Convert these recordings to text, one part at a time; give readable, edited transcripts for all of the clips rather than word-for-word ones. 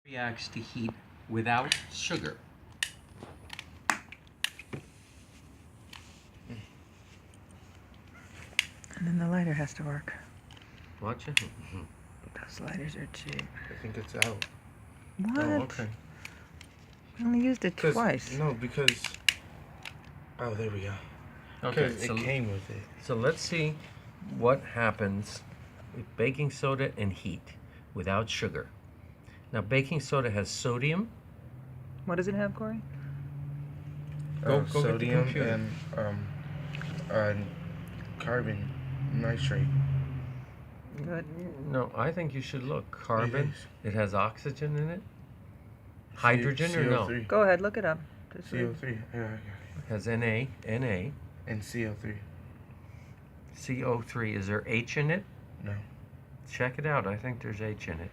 reacts to heat without sugar. And then the lighter has to work. Watch it. Those lighters are cheap. I think it's out. What? Oh, okay. I only used it twice. No, because... Oh, there we go. Okay, Because it came with it. So let's see what happens with baking soda and heat without sugar. Now, baking soda has sodium. What does it have, Corey? Go get the Sodium computer. and carbon nitrate. Good. No, I think you should look. Carbon. It It has oxygen in it. Hydrogen or no? CO3. Go ahead, look it up. Just read. CO3. Yeah. It has Na, Na, And CO3. CO3. Is there H in it? No. Check it out. I think there's H in it.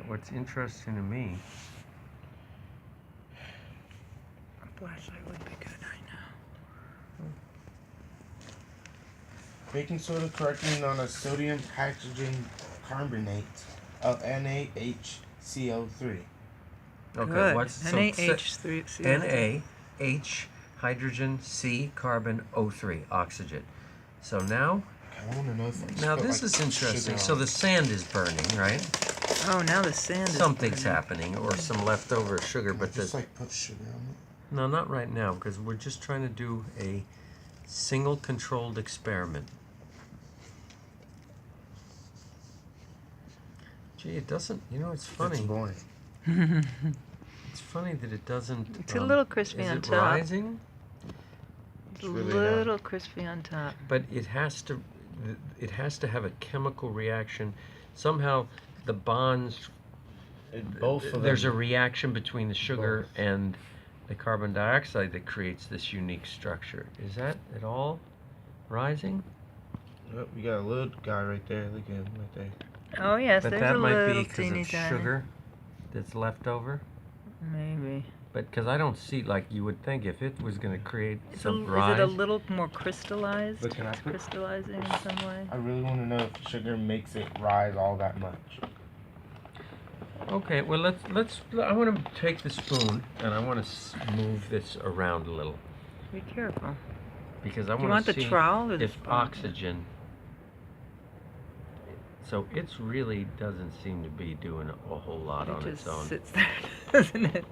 What's interesting to me. A flashlight would be good right now. Baking soda correcting on a sodium hydrogen carbonate of NaHCO3. Okay, Good. what's NaH3CO3. NaH hydrogen C carbon O3 oxygen. So now I want to know if I now put, this like, is interesting. sugar So on the sand is burning, right? Oh, now the sand is Something's burning. happening, or some leftover sugar, it. but Just the, like put sugar on it. no, not right now, because we're just trying to do a single controlled experiment. Gee, it doesn't. You know, it's funny. It's boring. It's funny that it doesn't. It's a little crispy is on it top. rising? It's It's a really little crispy on top. But it has to. It has to have a chemical reaction. Somehow, the bonds. Both of them. There's a reaction between the sugar and the carbon dioxide that creates this unique structure. Is that at all rising? Yep, we got a little guy right there. Look at him right there. Oh, yes, But there's that a might be little because teeny of tiny. sugar that's left over. Maybe. But because I don't see, like you would think, if it was going to create Is some it rise. a little more crystallized? But can I It's put- crystallizing in some way? I really want to know if sugar makes it rise all that much. Okay, well let's. I want to take the spoon and I want to move this around a little Be careful. because I Do you want want the to see trowel or the if spoon? oxygen. So it's really doesn't seem to be doing a whole lot It on just its own. sits there, doesn't it?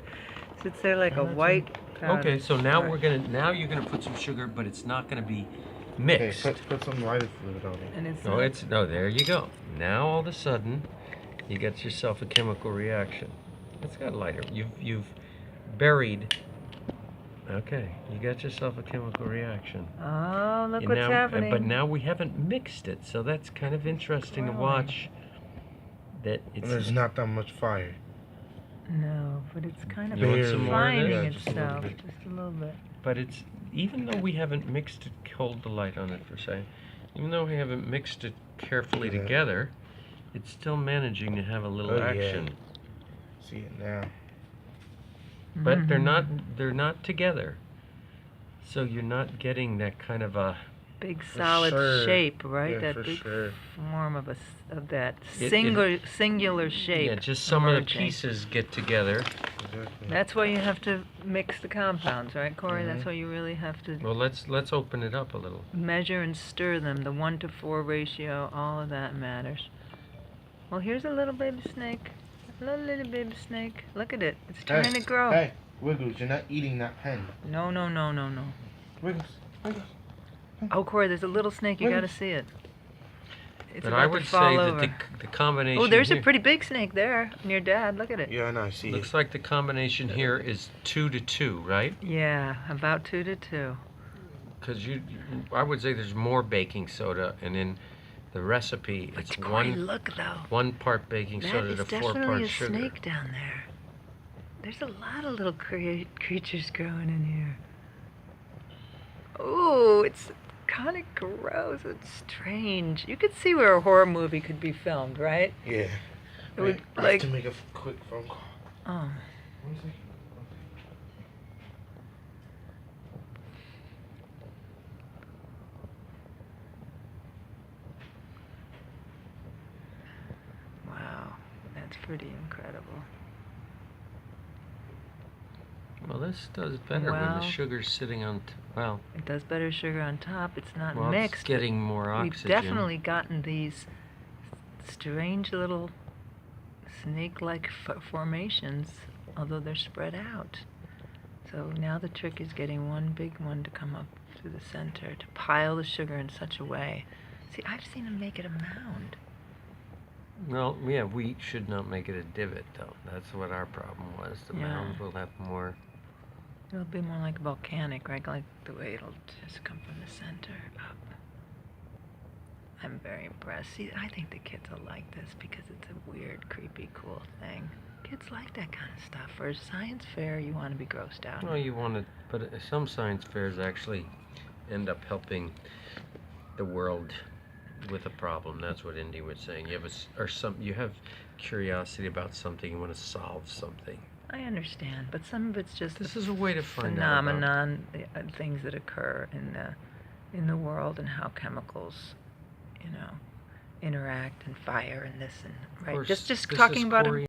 Sits there like a I'm not white powder. Okay, so now Right. we're gonna. Now you're gonna put some sugar, but it's not gonna be Okay, mixed. put some lighter fluid on it. And it's No, it's no. There you go. Now all of a sudden, you get yourself a chemical reaction. It's got lighter. You've buried. Okay, you got yourself a chemical reaction. Oh, look And what's now, happening. But now we haven't mixed it, so that's kind of interesting to Growing. watch. That There's it's. not that much fire. No, but it's kind of You want some more of finding this? Yeah, just a little itself. bit. Just a little bit. But it's even though we haven't mixed it. Hold the light on it for a second. Even though we haven't mixed it carefully Yeah. together, it's still managing to have a little Oh, yeah. action. See it now. But they're Mhm. not together, so you're not getting that kind of a Big For solid sure. shape, right? Yeah, that for big sure. form of that It- singular shape. yeah, just some of the emerging. pieces get together. Exactly. That's why you have to mix the compounds, right, Corey? That's Mhm. why you really have to Well, let's open it up a little. measure and stir them. The 1-to-4 ratio, all of that matters. Well, here's a little baby snake. A little baby snake. Look at it. It's trying to grow. Hey, Wiggles, you're not eating that pen. No. Wiggles, Wiggles. Oh, Corey, there's a little snake. You Wait. gotta see it. It's But about I to would fall say over. that the combination. Oh, there's here, a pretty big snake there near Dad. Look at it. Yeah, I know, I see Looks it. like the combination here is 2 to 2, right? Yeah, about 2 to 2. Because I would say there's more baking soda, and in the recipe it's But Corey, one look though. part baking That soda is to 4 definitely parts a sugar. snake down there. There's a lot of little creatures growing in here. Oh, it's kind of gross. It's strange. You could see where a horror movie could be filmed, right? Yeah. It would, I like- have to make a quick phone call. Oh. 1 second. pretty incredible. Well, this does better when Well- the sugar's sitting on. Well, It does better sugar on top. It's not well, mixed. it's getting more but oxygen. We've definitely gotten these strange little snake-like formations, although they're spread out. So now the trick is getting one big one to come up through the center to pile the sugar in such a way. See, I've seen them make it a mound. Well, yeah, we should not make it a divot, though. That's what our problem was. The Yeah. mound will have more. It'll be more like volcanic, right? Like the way it'll just come from the center up. I'm very impressed. See, I think the kids will like this because it's a weird, creepy, cool thing. Kids like that kind of stuff. For a science fair, you want to be grossed out. Well, you want to, but some science fairs actually end up helping the world with a problem. That's what Indy was saying. You have you have curiosity about something. You want to solve something. I understand, but some of it's just This the is a way to find out about. phenomenon, things that occur in the world, and how chemicals, interact and fire and this and Of right. course, Just this talking is about 'em. Corey